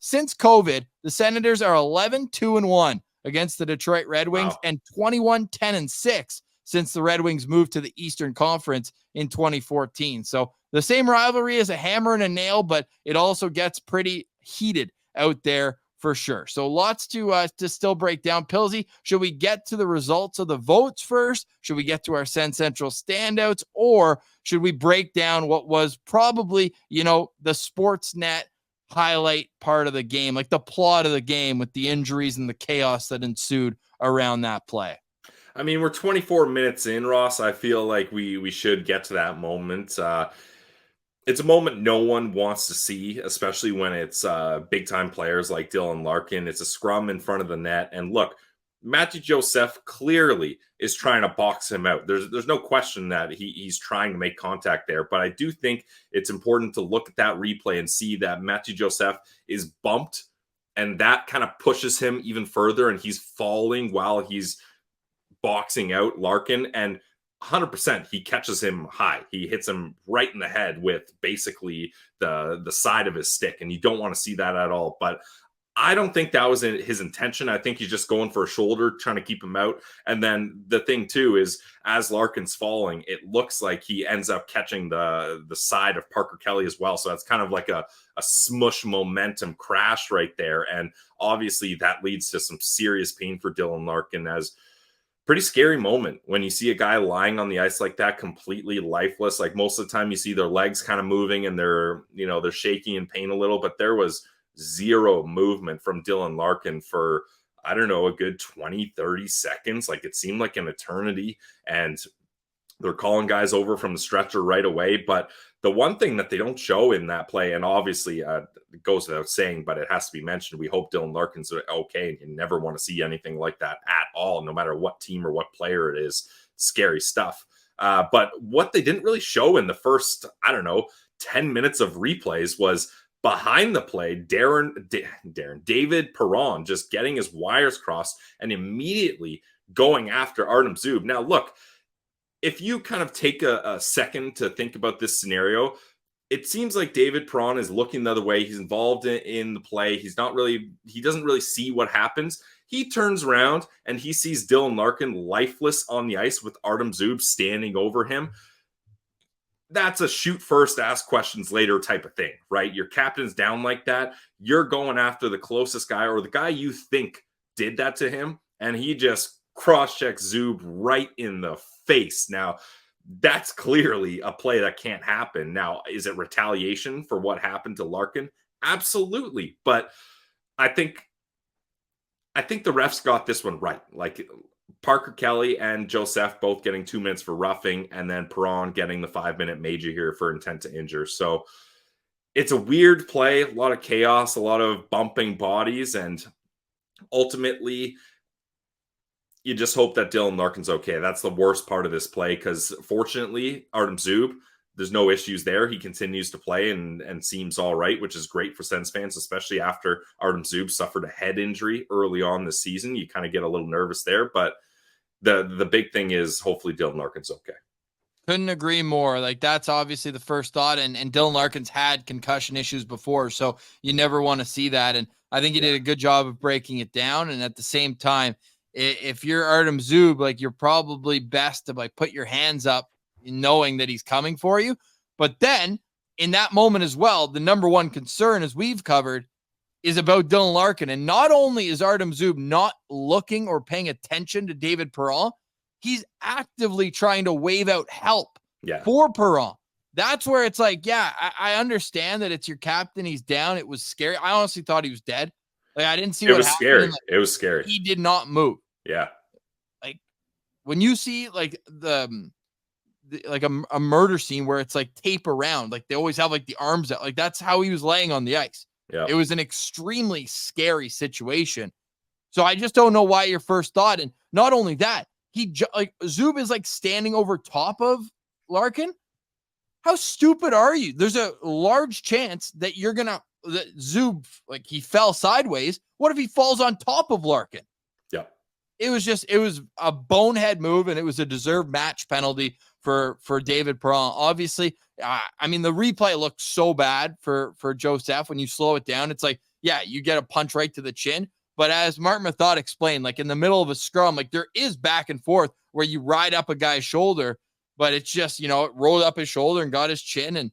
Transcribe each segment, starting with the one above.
since COVID, the Senators are 11-2-1 against the Detroit Red Wings and 21-10-6 since the Red Wings moved to the Eastern Conference in 2014. So the same rivalry as a hammer and a nail, but it also gets pretty heated out there for sure. So lots to still break down. Pilsy, should we get to the results of the votes first? Should we get to our Sens Central standouts? Or should we break down what was probably, the Sportsnet highlight part of the game, like the plot of the game with the injuries and the chaos that ensued around that play? I mean, we're 24 minutes in, Ross. I feel like we should get to that moment. It's a moment no one wants to see, especially when it's big-time players like Dylan Larkin. It's a scrum in front of the net. And look, Mathieu Joseph clearly is trying to box him out. There's no question that he's trying to make contact there. But I do think it's important to look at that replay and see that Mathieu Joseph is bumped, and that kind of pushes him even further, and he's falling while he's boxing out Larkin, and 100% he catches him high. He hits him right in the head with basically the side of his stick, and you don't want to see that at all. But I don't think that was his intention. I think he's just going for a shoulder, trying to keep him out. And then the thing too is, as Larkin's falling, it looks like he ends up catching the side of Parker Kelly as well. So that's kind of like a smush momentum crash right there. And obviously that leads to some serious pain for Dylan Larkin, as pretty scary moment when you see a guy lying on the ice like that, completely lifeless. Like most of the time you see their legs kind of moving and they're shaking in pain a little, but there was zero movement from Dylan Larkin for, I don't know, a good 20, 30 seconds. Like it seemed like an eternity, and they're calling guys over from the stretcher right away. But the one thing that they don't show in that play, and obviously it goes without saying, but it has to be mentioned, we hope Dylan Larkin's okay, and you never want to see anything like that at all, no matter what team or what player it is. Scary stuff. But what they didn't really show in the first, 10 minutes of replays was behind the play, David Perron just getting his wires crossed and immediately going after Artem Zub. Now, look, if you kind of take a second to think about this scenario, it seems like David Perron is looking the other way. He's involved in the play. He doesn't really see what happens. He turns around and he sees Dylan Larkin lifeless on the ice with Artem Zub standing over him. That's a shoot first, ask questions later type of thing, right? Your captain's down like that. You're going after the closest guy or the guy you think did that to him, and he just cross-checks Zub right in the face. Now, that's clearly a play that can't happen. Now, is it retaliation for what happened to Larkin? Absolutely. But I think the refs got this one right. Like Parker Kelly and Joseph both getting 2 minutes for roughing, and then Perron getting the 5-minute major here for intent to injure. So it's a weird play, a lot of chaos, a lot of bumping bodies, and ultimately you just hope that Dylan Larkin's okay. That's the worst part of this play, because fortunately, Artem Zub, there's no issues there. He continues to play and seems all right, which is great for Sens fans, especially after Artem Zub suffered a head injury early on this season. You kind of get a little nervous there, but the big thing is hopefully Dylan Larkin's okay. Couldn't agree more. Like, that's obviously the first thought, and Dylan Larkin's had concussion issues before, so you never want to see that. And I think you did a good job of breaking it down. And at the same time, if you're Artem Zub, like, you're probably best to put your hands up knowing that he's coming for you. But then in that moment as well, the number one concern, as we've covered, is about Dylan Larkin. And not only is Artem Zub not looking or paying attention to David Perron, he's actively trying to wave out help for Perron. That's where it's like, I understand that it's your captain. He's down. It was scary. I honestly thought he was dead. Like, I didn't see what happened. Scary. It was scary. He did not move. Yeah. Like, when you see a murder scene where it's like tape around, like they always have like the arms out, like that's how he was laying on the ice. Yeah. It was an extremely scary situation. So I just don't know why your first thought. And not only that, Zub is like standing over top of Larkin. How stupid are you? There's a large chance that that Zub, like, he fell sideways. What if he falls on top of Larkin? Yeah. It was a bonehead move, and it was a deserved match penalty for David Perron. Obviously, the replay looked so bad for Joseph. When you slow it down, it's like yeah, you get a punch right to the chin. But as Martin Method explained, like in the middle of a scrum, like there is back and forth where you ride up a guy's shoulder, but it's just, it rolled up his shoulder and got his chin, and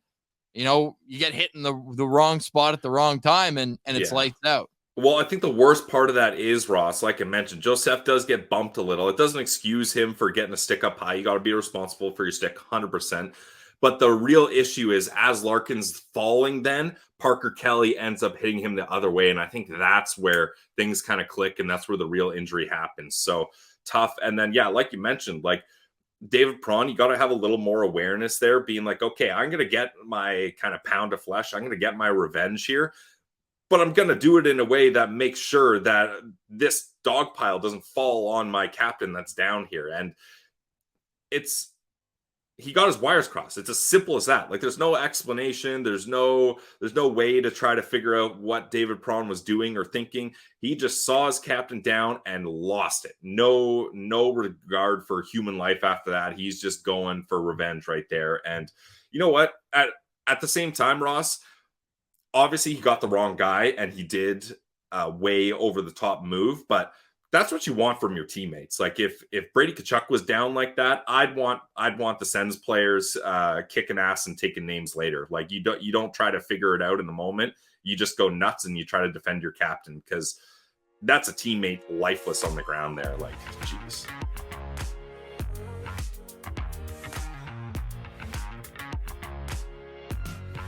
you get hit in the wrong spot at the wrong time, and it's lights out. Well, I think the worst part of that is, Ross, like I mentioned, Joseph does get bumped a little. It doesn't excuse him for getting a stick up high. You got to be responsible for your stick 100%. But the real issue is, as Larkin's falling, then Parker Kelly ends up hitting him the other way. And I think that's where things kind of click, and that's where the real injury happens. So tough. And then, like you mentioned, like David Perron, you got to have a little more awareness there, being like, okay, I'm going to get my kind of pound of flesh. I'm going to get my revenge here. But I'm going to do it in a way that makes sure that this dog pile doesn't fall on my captain that's down here. And he got his wires crossed. It's as simple as that. Like, there's no explanation. There's no way to try to figure out what David Perron was doing or thinking. He just saw his captain down and lost it. No regard for human life after that. He's just going for revenge right there. And you know what? At the same time, Ross, obviously he got the wrong guy and he did way over the top move, but that's what you want from your teammates. Like if Brady Tkachuk was down like that, I'd want the Sens players kicking ass and taking names later. Like you don't try to figure it out in the moment. You just go nuts and you try to defend your captain, because that's a teammate lifeless on the ground there. Like, geez.